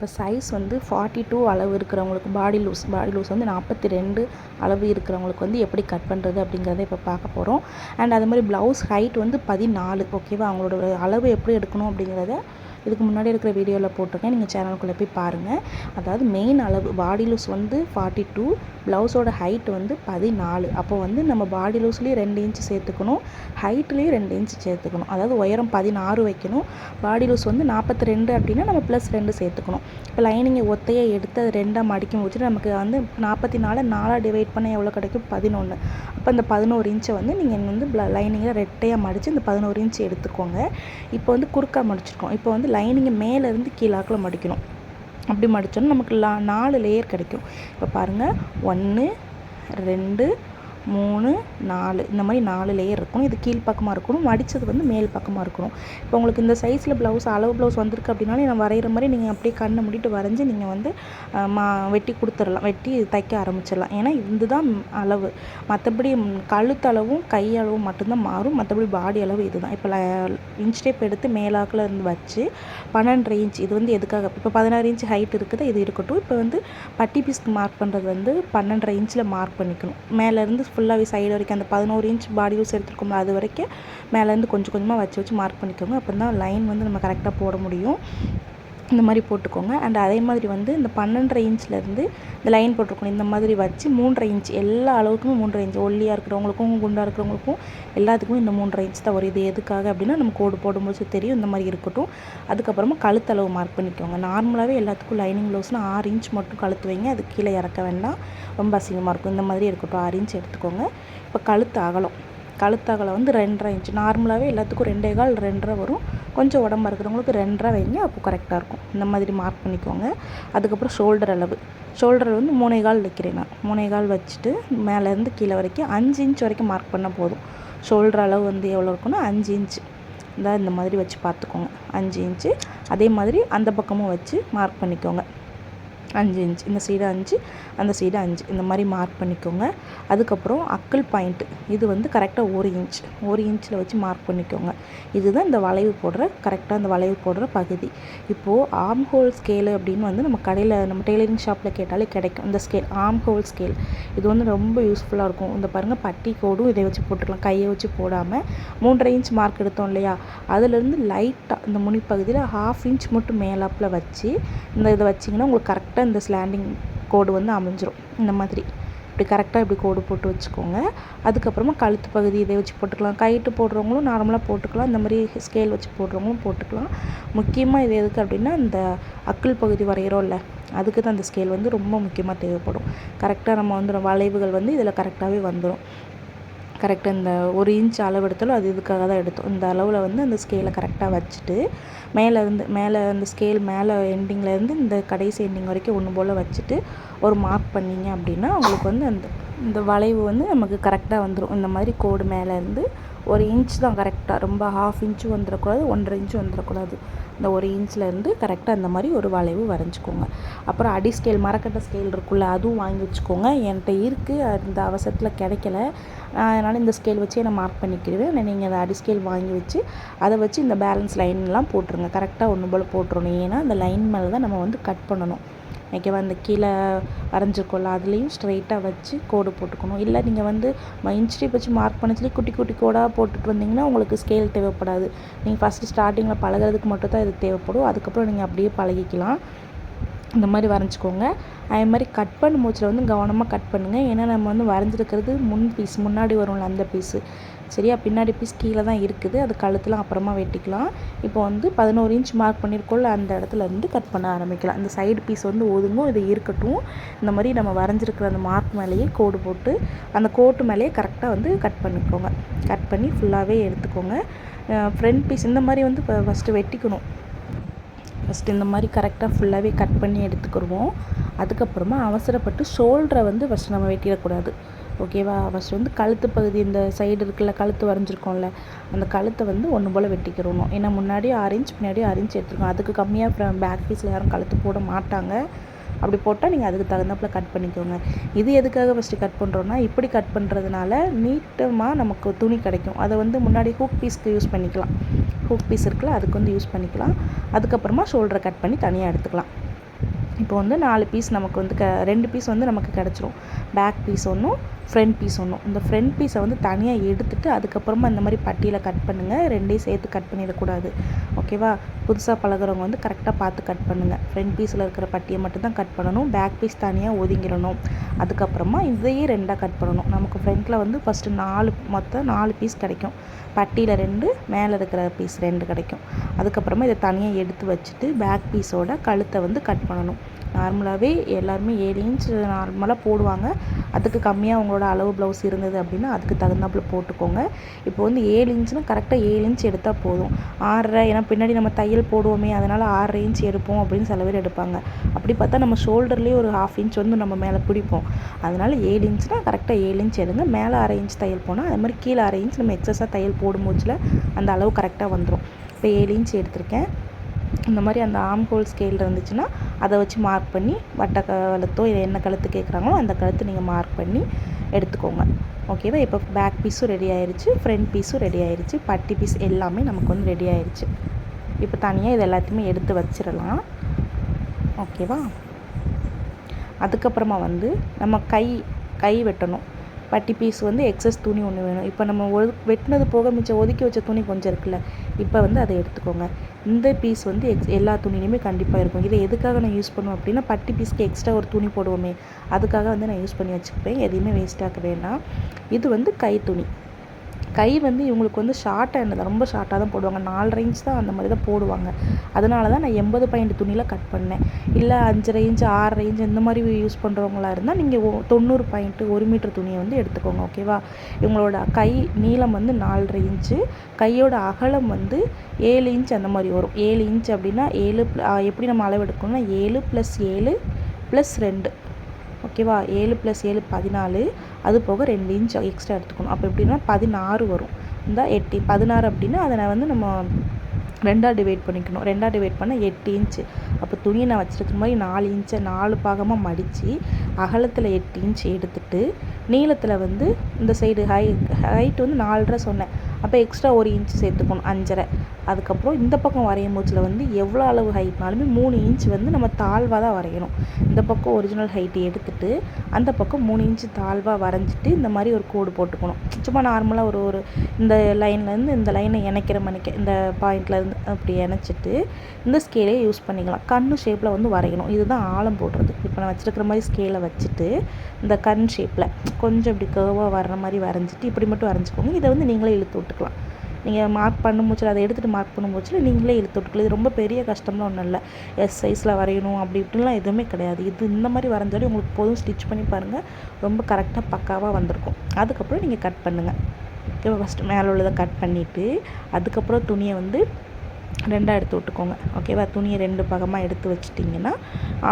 இப்போ சைஸ் வந்து 42 அளவு இருக்கிறவங்களுக்கு பாடி லூஸ் வந்து 42 அளவு இருக்கிறவங்களுக்கு வந்து எப்படி கட் பண்ணுறது அப்படிங்கிறத இப்போ பார்க்க போகிறோம். அண்ட் அது மாதிரி ப்ளவுஸ் ஹைட் வந்து 14. ஓகேவா? அவங்களோட அளவு எப்படி எடுக்கணும் அப்படிங்கிறத இதுக்கு முன்னாடி இருக்கிற வீடியோவில் போட்டிருக்கேன், நீங்கள் சேனலுக்குள்ளே போய் பாருங்கள். அதாவது மெயின் அளவு பாடி லூஸ் வந்து 42, ப்ளவுஸோட ஹைட் வந்து 14. அப்போ வந்து நம்ம பாடி லூஸ்லேயும் 2 இன்ச்சு சேர்த்துக்கணும், ஹைட்லேயும் 2 இன்ச்சு சேர்த்துக்கணும். அதாவது உயரம் 16 வைக்கணும், பாடி லூஸ் வந்து 42 அப்படின்னா நம்ம +2 சேர்த்துக்கணும். இப்போ லைனிங்கை ஒத்தையை எடுத்து அது 2ஆக மடிக்கும் போது நமக்கு வந்து 44 4ஆக டிவைட் பண்ண எவ்வளோ கிடைக்கும்? 11. அப்போ அந்த 11 இன்ச்சை வந்து நீங்கள் வந்து லைனிங்கில் ரெட்டையாக மடித்து இந்த 11 இன்ச்சு எடுத்துக்கோங்க. இப்போ வந்து குறுக்காக மடிச்சிருக்கோம். இப்போ வந்து லைனிங்கை மேலேருந்து கீழாக்கில் மடிக்கணும். அப்படி மடித்தோன்னா நமக்கு 4 லேயர் கிடைக்கும். இப்போ பாருங்கள், 1 2 3 4 இந்த மாதிரி 4 லேயர் இருக்கணும். இது கீழ்ப்பக்கமாக இருக்கணும், மடித்தது வந்து மேல் பக்கமாக இருக்கணும். இப்போ உங்களுக்கு இந்த சைஸில் அளவு ப்ளவுஸ் வந்திருக்கு அப்படின்னாலும் நான் வரைகிற மாதிரி நீங்கள் அப்படியே கண்ணை மூடிட்டு வரைஞ்சி நீங்கள் வந்து வெட்டி கொடுத்துடலாம், வெட்டி தைக்க ஆரம்பிச்சிடலாம். ஏன்னா இதுதான் அளவு. மற்றபடி கழுத்தளவும் கையளவும் மட்டும்தான் மாறும், மற்றபடி பாடி அளவு இதுதான். இப்போ இன்ச் டேப் எடுத்து மேலாக்கில் இருந்து வச்சு 12 இன்ச், இது வந்து எதுக்காக? இப்போ 16 இன்ச் ஹைட் இருக்குது, இது இருக்கட்டும். இப்போ வந்து பட்டி பீஸ்க்கு மார்க் பண்ணுறது வந்து 12.5 இன்ச்சில் மார்க் பண்ணிக்கணும். மேலேருந்து ஃபுல்லாகவே சைடு வரைக்கும் அந்த 11 இன்ச் பாடி லூஸ் எடுத்துருக்கோம்ல, அது வரைக்கும் மேலேருந்து கொஞ்சம் கொஞ்சமாக வச்சு மார்க் பண்ணிக்கோங்க. அப்போ தான் லைன் வந்து நம்ம கரெக்டாக போட முடியும். இந்த மாதிரி போட்டுக்கோங்க. அண்ட் அதே மாதிரி வந்து இந்த 12.5 இன்ச்லேருந்து இந்த லைன் போட்டிருக்கணும், இந்த மாதிரி வச்சு 3.5 இன்ச் எல்லா அளவுக்குமே 3.5 இன்ச், ஒல்லியாக இருக்கிறவங்களுக்கும் குண்டாக இருக்கிறவங்களுக்கும் எல்லாத்துக்குமே இந்த 3.5 இன்ச் தான் வரும். இது எதுக்காக அப்படின்னா நம்ம கோடு போடும்போது தெரியும். இந்த மாதிரி இருக்கட்டும். அதுக்கப்புறமா கழுத்தளவு மார்க் பண்ணிக்கோங்க. நார்மலாகவே எல்லாத்துக்கும் லைனிங் ப்ளவுஸ்னால் 6 இன்ச் மட்டும் கழுத்து வைங்க, அது கீழே இறக்க வேண்டாம், ரொம்ப அசிங்கமாக இருக்கும். இந்த மாதிரி இருக்கட்டும், 6 இன்ச் எடுத்துக்கோங்க. இப்போ கழுத்தகலம் வந்து 2.5 இன்ச். நார்மலாகவே எல்லாத்துக்கும் 2.25 2.5 வரும். கொஞ்சம் உடம்பு இருக்கிறவங்களுக்கு 2.5 வைங்க, அப்போ கரெக்டாக இருக்கும். இந்த மாதிரி மார்க் பண்ணிக்கோங்க. அதுக்கப்புறம் ஷோல்டர் வந்து 3.25 வைக்கிறேன் நான். 3.25 வச்சுட்டு மேலேருந்து கீழே வரைக்கும் 5 இன்ச் வரைக்கும் மார்க் பண்ணால் போதும். ஷோல்டர் அளவு வந்து எவ்வளோ இருக்குன்னா 5 இன்ச். இந்த மாதிரி வச்சு பார்த்துக்கோங்க, 5 இன்ச்சு. அதே மாதிரி அந்த பக்கமும் வச்சு மார்க் பண்ணிக்கோங்க, 5 இன்ச். இந்த சைடு 5, அந்த சைடு 5, இந்த மாதிரி மார்க் பண்ணிக்கோங்க. அதுக்கப்புறம் அக்கிள் பாயிண்ட்டு, இது வந்து கரெக்டாக 1 இன்ச்சில் வச்சு மார்க் பண்ணிக்கோங்க. இதுதான் இந்த வளைவு போடுற கரெக்டாக இந்த வளைவு போடுற பகுதி. இப்போது ஆர்ம் ஹோல் ஸ்கேலு அப்படின்னு வந்து நம்ம கடையில் நம்ம டெய்லரிங் ஷாப்பில் கேட்டாலே கிடைக்கும். இந்த ஸ்கேல் ஆர்ம் ஹோல் ஸ்கேல் இது வந்து ரொம்ப யூஸ்ஃபுல்லாக இருக்கும். இந்த பாருங்கள், பட்டி கோடும் இதை வச்சு போட்டுக்கலாம், கையை வச்சு போடாமல். 3.5 இன்ச் மார்க் எடுத்தோம் இல்லையா, அதுலேருந்து லைட்டாக இந்த முனிப்பகுதியில் 1/2 இன்ச் மட்டும் மேலாப்பில் வச்சு இதை வச்சிங்கன்னா உங்களுக்கு கரெக்டாக இந்த ஸ்லாண்டிங் கோடு வந்து அமைஞ்சிரும். இந்த மாதிரி இப்படி கரெக்டாக இப்படி கோடு போட்டு வச்சுக்கோங்க. அதுக்கப்புறமா கழுத்து பகுதி இதை வச்சு போட்டுக்கலாம். கைட்டு போடுறவங்களும் நார்மலாக போட்டுக்கலாம், இந்த மாதிரி ஸ்கேல் வச்சு போடுறவங்களும் போட்டுக்கலாம். முக்கியமாக இது எதுக்கு அப்படின்னா இந்த அக்கிள் பகுதி வரைகிறோம்ல, அதுக்கு தான் அந்த ஸ்கேல் வந்து ரொம்ப முக்கியமாக தேவைப்படும். கரெக்டாக நம்ம வந்து வளைவுகள் வந்து இதில் கரெக்டாகவே வந்துடும். கரெக்டாக இந்த 1 இன்ச் அளவு எடுத்தாலும் அது இதுக்காக தான் எடுத்தோம். இந்த அளவில் வந்து அந்த ஸ்கேலை கரெக்டாக வச்சுட்டு மேலே அந்த ஸ்கேல் மேலே எண்டிங்லேருந்து இந்த கடைசி எண்டிங் வரைக்கும் ஒன்று போல் வச்சுட்டு ஒரு மார்க் பண்ணிங்க அப்படின்னா உங்களுக்கு வந்து இந்த வளைவு வந்து நமக்கு கரெக்டாக வந்துடும். இந்த மாதிரி கோடு மேலேருந்து 1 இன்ச் தான் கரெக்டாக, ரொம்ப 1/2 இன்ச்சும் வந்துடக்கூடாது, 1.5 இன்ச்சும் வந்துடக்கூடாது. இந்த 1 இன்ச்லேருந்து கரெக்டாக அந்த மாதிரி ஒரு வளைவு வரைஞ்சிக்கோங்க. அப்புறம் அடி ஸ்கேல், மரக்கட்டை ஸ்கேல் இருக்குல்ல, அதுவும் வாங்கி வச்சுக்கோங்க. என்கிட்ட இருக்குது, அந்த அவசரத்தில் கிடைக்கல, அதனால் இந்த ஸ்கேல் வச்சே நான் மார்க் பண்ணிக்கிறேன். நீங்கள் அதை அடி ஸ்கேல் வாங்கி வச்சு அதை வச்சு இந்த பேலன்ஸ் லைன்லாம் போட்டுருங்க. கரெக்டாக ஒன்று போல் போட்டுருணும். ஏன்னா அந்த லைன் மேலே தான் நம்ம வந்து கட் பண்ணணும். ஓகேவா? அந்த கீழே வரைஞ்சிருக்கோம்ல, அதுலேயும் ஸ்ட்ரைட்டாக வச்சு கோடு போட்டுக்கணும். இல்லை நீங்கள் வந்து இன்ச் டேப் வச்சு மார்க் பண்ண சொல்லி குட்டி குட்டி கோடாக போட்டுட்டு வந்தீங்கன்னா உங்களுக்கு ஸ்கேல் தேவைப்படாது. நீங்கள் ஃபஸ்ட்டு ஸ்டார்டிங்கில் பழகிறதுக்கு மட்டும் தான் இது தேவைப்படும். அதுக்கப்புறம் நீங்கள் அப்படியே பழகிக்கலாம். இந்த மாதிரி வரைஞ்சிக்கோங்க. அதே மாதிரி கட் பண்ணும் மூச்சில் வந்து கவனமாக கட் பண்ணுங்கள். ஏன்னா நம்ம வந்து வரைஞ்சிருக்கிறது முன்னாடி வரும்ல அந்த பீஸு, சரியா? பின்னாடி பீஸ் கீழே தான் இருக்குது, அது கழுத்துலாம் அப்புறமா வெட்டிக்கலாம். இப்போ வந்து 11 இன்ச் மார்க் பண்ணியிருக்கோம்ல, அந்த இடத்துல இருந்து கட் பண்ண ஆரம்பிக்கலாம். அந்த சைடு பீஸ் வந்து ஒதுங்கும், இது இருக்கட்டும். இந்த மாதிரி நம்ம வரைஞ்சிருக்கிற அந்த மார்க் மேலேயே கோடு போட்டு அந்த கோட்டு மேலேயே கரெக்டாக வந்து கட் பண்ணிக்கோங்க. கட் பண்ணி ஃபுல்லாகவே எடுத்துக்கோங்க. ஃப்ரண்ட் பீஸ் இந்த மாதிரி வந்து ஃபஸ்ட்டு வெட்டிக்கணும். ஃபஸ்ட்டு இந்த மாதிரி கரெக்டாக ஃபுல்லாகவே கட் பண்ணி எடுத்துக்கிடுவோம். அதுக்கப்புறமா அவசரப்பட்டு ஷோல்டரை வந்து ஃபஸ்ட்டு நம்ம வெட்டிடக்கூடாது. ஓகேவா? ஃபஸ்ட்டு வந்து கழுத்து பகுதி, இந்த சைடு இருக்குல்ல, கழுத்து வரைஞ்சிருக்கோம்ல, அந்த கழுத்தை வந்து ஒன்று போல் வெட்டிக்கிறணும். ஏன்னா முன்னாடி 6 இன்ச் பின்னாடி 6 இன்ச் எடுத்துருக்கோம். அதுக்கு கம்மியாக பேக் பீஸில் யாரும் கழுத்து போட மாட்டாங்க. அப்படி போட்டால் நீங்கள் அதுக்கு தகுந்தாப்பில் கட் பண்ணிக்கோங்க. இது எதுக்காக ஃபஸ்ட்டு கட் பண்ணுறோன்னா, இப்படி கட் பண்ணுறதுனால நீட்டமாக நமக்கு துணி கிடைக்கும். அதை வந்து முன்னாடி ஹூக் பீஸ்க்கு யூஸ் பண்ணிக்கலாம். ஹூக் பீஸ் இருக்குல்ல, அதுக்கு வந்து யூஸ் பண்ணிக்கலாம். அதுக்கப்புறமா ஷோல்டரை கட் பண்ணி தனியாக எடுத்துக்கலாம். இப்போ வந்து 4 பீஸ் நமக்கு வந்து 2 பீஸ் வந்து நமக்கு கிடச்சிரும். பேக் பீஸ் ஒன்றும், ஃப்ரண்ட் பீஸ் ஒன்றும். இந்த ஃப்ரண்ட் பீஸை வந்து தனியாக எடுத்துகிட்டு அதுக்கப்புறமா இந்த மாதிரி பட்டியில் கட் பண்ணுங்கள். ரெண்டையும் சேர்த்து கட் பண்ணிடக்கூடாது. ஓகேவா? புதுசாக பழகுறவங்க வந்து கரெக்டாக பார்த்து கட் பண்ணுங்கள். ஃப்ரண்ட் பீஸில் இருக்கிற பட்டியை மட்டும்தான் கட் பண்ணணும். பேக் பீஸ் தனியாக ஒதுங்கிடணும். அதுக்கப்புறமா இதையே 2ஆக கட் பண்ணணும். நமக்கு ஃப்ரண்ட்டில் வந்து ஃபஸ்ட்டு மொத்தம் 4 பீஸ் கிடைக்கும். பட்டியில் 2, மேலே இருக்கிற பீஸ் 2 கிடைக்கும். அதுக்கப்புறமா இதை தனியாக எடுத்து வச்சுட்டு பேக் பீஸோட கழுத்தை வந்து கட் பண்ணணும். நார்மலாகவே எல்லாருமே 7 இன்ச் நார்மலாக போடுவாங்க. அதுக்கு கம்மியாக உங்களோட அளவு ப்ளவுஸ் இருந்தது அப்படின்னா அதுக்கு தகுந்தாப்புல போட்டுக்கோங்க. இப்போ வந்து 7 இன்ச்னால் கரெக்டாக 7 இன்ச் எடுத்தால் போதும். 6.5, ஏன்னா பின்னாடி நம்ம தையல் போடுவோமே, அதனால் 6.5 இன்ச் எடுப்போம் அப்படின்னு சில பேர் எடுப்பாங்க. அப்படி பார்த்தா நம்ம ஷோல்டர்லேயே ஒரு 1/2 இன்ச் வந்து நம்ம மேலே பிடிப்போம். அதனால் 7 இன்ச்னால் கரெக்டாக 7 இன்ச் எடுங்க. மேலே 1/2 இன்ச் தையல் போனால் அது மாதிரி கீழே 1/2 இன்ச் நம்ம எக்ஸஸாக தையல் போடும்போதில் அந்த அளவு கரெக்டாக வந்துடும். இப்போ 7 இன்ச் எடுத்திருக்கேன். இந்த மாதிரி அந்த ஆர்ம் ஹோல் ஸ்கேல் இருந்துச்சுன்னா அதை வச்சு மார்க் பண்ணி வட்டை கழுத்தோ இல்லை என்ன கழுத்து கேட்குறாங்களோ அந்த கழுத்து நீங்கள் மார்க் பண்ணி எடுத்துக்கோங்க. ஓகேவா? இப்போ பேக் பீஸும் ரெடி ஆயிடுச்சு, ஃப்ரண்ட் பீஸும் ரெடி ஆயிடுச்சு, பட்டி பீஸ் எல்லாமே நமக்கு வந்து ரெடி ஆயிடுச்சு. இப்போ தனியாக இது எல்லாத்தையுமே எடுத்து வச்சிடலாம். ஓகேவா? அதுக்கப்புறமா வந்து நம்ம கை வெட்டணும். பட்டி பீஸ் வந்து எக்ஸஸ் துணி ஒன்று வேணும். இப்போ நம்ம வெட்டினது போக மிச்சம் ஒதுக்கி வச்ச துணி கொஞ்சம் இருக்குல்ல, இப்போ வந்து அதை எடுத்துக்கோங்க. இந்த பீஸ் வந்து எல்லா துணிலையுமே கண்டிப்பாக இருக்கும். இதை எதுக்காக நான் யூஸ் பண்ணுவேன் அப்படின்னா, பட்டி பீஸ்க்கு எக்ஸ்ட்ரா ஒரு துணி போடுவோமே, அதுக்காக வந்து நான் யூஸ் பண்ணி வச்சுப்பேன். எதையுமே வேஸ்ட்டாக்க வேண்டாம். இது வந்து கை துணி. கை வந்து இவங்களுக்கு வந்து ஷார்ட்டாக இருந்தது, ரொம்ப ஷார்ட்டாக தான் போடுவாங்க. 4.5 இன்ச் தான் அந்த மாதிரி தான் போடுவாங்க. அதனால தான் நான் 80 பாயிண்ட் துணியில் கட் பண்ணேன். இல்லை 5.5 இன்ச் 6.5 இன்ச் இந்த மாதிரி யூஸ் பண்ணுறவங்களா இருந்தால் நீங்கள் 90 பாயிண்ட்டு 1 மீட்டர் துணியை வந்து எடுத்துக்கோங்க. ஓகேவா? இவங்களோட கை நீளம் வந்து 4.5 இன்ச்சு, கையோட அகலம் வந்து 7 இன்ச் அந்த மாதிரி வரும். 7 இன்ச் அப்படின்னா 7 எப்படி நம்ம அளவு எடுக்கணும்னா 7 + 7 + 2. ஓகேவா? 7 + 7 14. அது போக 2 இன்ச் எக்ஸ்ட்ரா எடுத்துக்கணும். அப்போ எப்படின்னா 16 வரும். இந்த 16 அப்படின்னா அதை வந்து நம்ம 2ஆக டிவைட் பண்ணிக்கணும். 2ஆக டிவைட் பண்ணால் 8 இன்ச்சு. அப்போ துணியை நான் வச்சுருக்க மாதிரி 4 இன்ச்சை 4 பாகமாக மடித்து அகலத்தில் 8 இன்ச் எடுத்துகிட்டு நீளத்தில் வந்து இந்த சைடு ஹைட் வந்து 4.5 சொன்னேன். அப்போ எக்ஸ்ட்ரா 1 இன்ச் சேர்த்துக்கணும், 5.5. அதுக்கப்புறம் இந்த பக்கம் வரையும் போச்சில் வந்து எவ்வளோ அளவு ஹைட்னாலுமே 3 இன்ச் வந்து நம்ம தாழ்வாக தான் வரையணும். இந்த பக்கம் ஒரிஜினல் ஹைட்டு எடுத்துகிட்டு அந்த பக்கம் 3 இன்ச்சு தாழ்வாக வரைஞ்சிட்டு இந்த மாதிரி ஒரு கோடு போட்டுக்கணும். சும்மா நார்மலாக ஒரு இந்த லைன்லேருந்து இந்த லைனை இணைக்கிற மணிக்க இந்த பாயிண்ட்லேருந்து அப்படி இணைச்சிட்டு இந்த ஸ்கேலே யூஸ் பண்ணிக்கலாம். கண்ணு ஷேப்பில் வந்து வரையணும். இதுதான் ஆழம் போடுறது. இப்போ நான் வச்சுருக்கிற மாதிரி ஸ்கேலை வச்சுட்டு இந்த கண் ஷேப்பில் கொஞ்சம் இப்படி கர்வாக வர்ற மாதிரி வரைஞ்சிட்டு இப்படி மட்டும் வரைஞ்சிக்கோங்க. இதை வந்து நீங்களே இழுத்து விட்டுக்கலாம். நீங்கள் மார்க் பண்ணும்போது அதை எடுத்துகிட்டு மார்க் பண்ணும்போது நீங்களே இழுத்து விட்டுக்கலாம். இது ரொம்ப பெரிய கஷ்டம்லாம் ஒன்றும் இல்லை. எஸ் சைஸில் வரையணும் அப்படி இப்படிலாம் எதுவுமே கிடையாது. இது இந்த மாதிரி வரைஞ்சாலே உங்களுக்கு போதும். ஸ்டிச் பண்ணி பாருங்கள், ரொம்ப கரெக்டாக பக்காவாக வந்திருக்கும். அதுக்கப்புறம் நீங்கள் கட் பண்ணுங்கள். ஓகேவா? ஃபஸ்ட்டு மேலே உள்ளதை கட் பண்ணிவிட்டு அதுக்கப்புறம் துணியை வந்து 2ஆக எடுத்து விட்டுக்கோங்க. ஓகேவா? துணியை 2 பாகமாக எடுத்து வச்சிட்டிங்கன்னா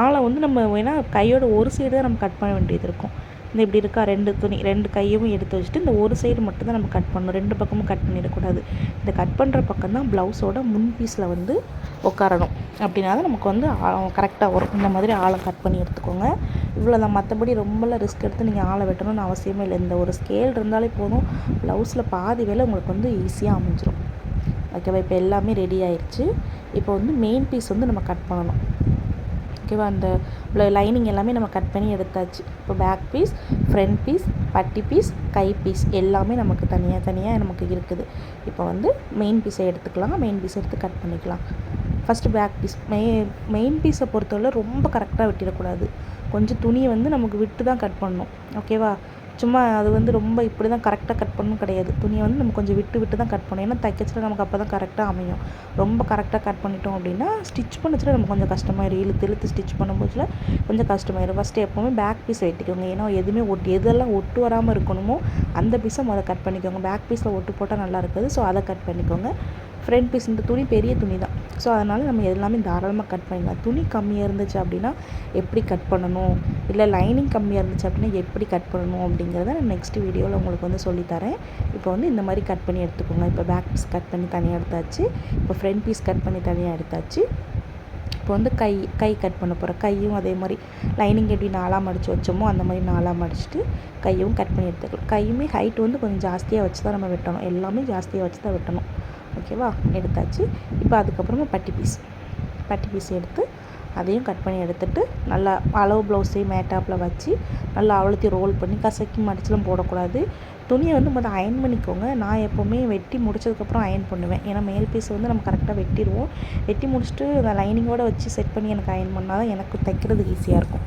ஆளை வந்து நம்ம வேணால் கையோட ஒரு சைடு தான் நம்ம கட் பண்ண வேண்டியது இருக்கும். இந்த இப்படி இருக்கா 2 கையும் எடுத்து வச்சுட்டு இந்த ஒரு சைடு மட்டும் தான் நம்ம கட் பண்ணணும். 2 பக்கமும் கட் பண்ணிடக்கூடாது. இந்த கட் பண்ணுற பக்கம் தான் ப்ளவுஸோட முன் பீஸில் வந்து உட்காரணும். அப்படின்னா தான் நமக்கு வந்து கரெக்டாக வரும். இந்த மாதிரி ஆளை கட் பண்ணி எடுத்துக்கோங்க. இவ்வளோ தான். மற்றபடி ரொம்பலாம் ரிஸ்க் எடுத்து நீங்கள் ஆளை வெட்டணும்னு அவசியமே இல்லை. இந்த ஒரு ஸ்கேல் இருந்தாலே போதும். ப்ளவுஸில் பாதி வேலை உங்களுக்கு வந்து ஈஸியாக அமைஞ்சிரும். ஓகேவா? இப்போ எல்லாமே ரெடி ஆயிடுச்சு. இப்போ வந்து மெயின் பீஸ் வந்து நம்ம கட் பண்ணணும். ஓகேவா? அந்த லைனிங் எல்லாமே நம்ம கட் பண்ணி எடுத்தாச்சு. இப்போ பேக் பீஸ், ஃப்ரண்ட் பீஸ், பட்டி பீஸ், கை பீஸ் எல்லாமே நமக்கு தனியாக நமக்கு இருக்குது. இப்போ வந்து மெயின் பீஸை எடுத்துக்கலாம். மெயின் பீஸ் எடுத்து கட் பண்ணிக்கலாம். First back piece. மெயின் பீஸை பொறுத்தவரை ரொம்ப கரெக்டாக வெட்டிடக்கூடாது. கொஞ்சம் துணியை வந்து நமக்கு விட்டு தான் கட் பண்ணணும். ஓகேவா? சும்மா அது வந்து ரொம்ப இப்படி தான் கரெக்டாக கட் பண்ணணும் கிடையாது. துணியை வந்து நம்ம கொஞ்சம் விட்டு தான் கட் பண்ணணும். ஏன்னா தைக்கச்சில் நமக்கு அப்போ தான் கரெக்டாக அமையும். ரொம்ப கரெக்டாக கட் பண்ணிட்டோம் அப்படின்னா ஸ்டிச் பண்ணச்சில் நமக்கு கொஞ்சம் கஷ்டமாயிடும். இழுத்து ஸ்டிச் பண்ணும்போதுல கொஞ்சம் கஷ்டமாயிடும். ஃபஸ்ட்டு எப்போவுமே பேக் பீஸ் வெட்டிக்கோங்க. ஏன்னா எதுவுமே எதெல்லாம் ஒட்டு வராமல் இருக்கணுமோ அந்த பீஸை கட் பண்ணிக்கோங்க. பேக் பீஸில் ஒட்டு போட்டால் நல்லா இருக்காது. ஸோ அதை கட் பண்ணிக்கோங்க. ஃப்ரண்ட் பீஸ் இந்த துணி பெரிய துணி தான். ஸோ அதனால் நம்ம எல்லாமே தாராளமாக கட் பண்ணிக்கலாம். துணி கம்மியாக இருந்துச்சு அப்படின்னா எப்படி கட் பண்ணணும், இல்லை லைனிங் கம்மியாக இருந்துச்சு அப்படின்னா எப்படி கட் பண்ணணும் அப்படிங்கிறத நான் நெக்ஸ்ட் வீடியோவில் உங்களுக்கு வந்து சொல்லித்தரேன். இப்போ வந்து இந்த மாதிரி கட் பண்ணி எடுத்துக்கோங்க. இப்போ பேக் பீஸ் கட் பண்ணி தனியாக எடுத்தாச்சு. இப்போ ஃப்ரண்ட் பீஸ் கட் பண்ணி தனியாக எடுத்தாச்சு. இப்போ வந்து கை கட் பண்ண போகிறேன். கையும் அதே மாதிரி லைனிங் எப்படி 4ஆக மடித்து வச்சோமோ அந்த மாதிரி 4ஆக மடிச்சுட்டு கையும் கட் பண்ணி எடுத்துக்கலாம். கையுமே ஹைட் வந்து கொஞ்சம் ஜாஸ்தியாக வச்சு தான் நம்ம வெட்டணும். எல்லாமே ஜாஸ்தியாக வச்சு தான் வெட்டணும். ஓகேவா? எடுத்தாச்சு. இப்போ அதுக்கப்புறமா பட்டி பீஸ் எடுத்து அதையும் கட் பண்ணி எடுத்துகிட்டு நல்லா அளவு ப்ளவுஸையும் மேட்டாப்பில் வச்சு நல்லா அவ்வளோத்தையும் ரோல் பண்ணி கசக்கி மடிச்செலாம் போடக்கூடாது. துணியை வந்து முதல்ல அயன் பண்ணிக்கோங்க. நான் எப்போவுமே வெட்டி முடிச்சதுக்கப்புறம் அயன் பண்ணுவேன். ஏன்னா மேல் பீஸ் வந்து நம்ம கரெக்டாக வெட்டிடுவோம். வெட்டி முடிச்சுட்டு அந்த லைனிங்கோடு வச்சு செட் பண்ணி எனக்கு அயன் பண்ணால் தான் எனக்கு தைக்கிறதுக்கு ஈஸியாக இருக்கும்.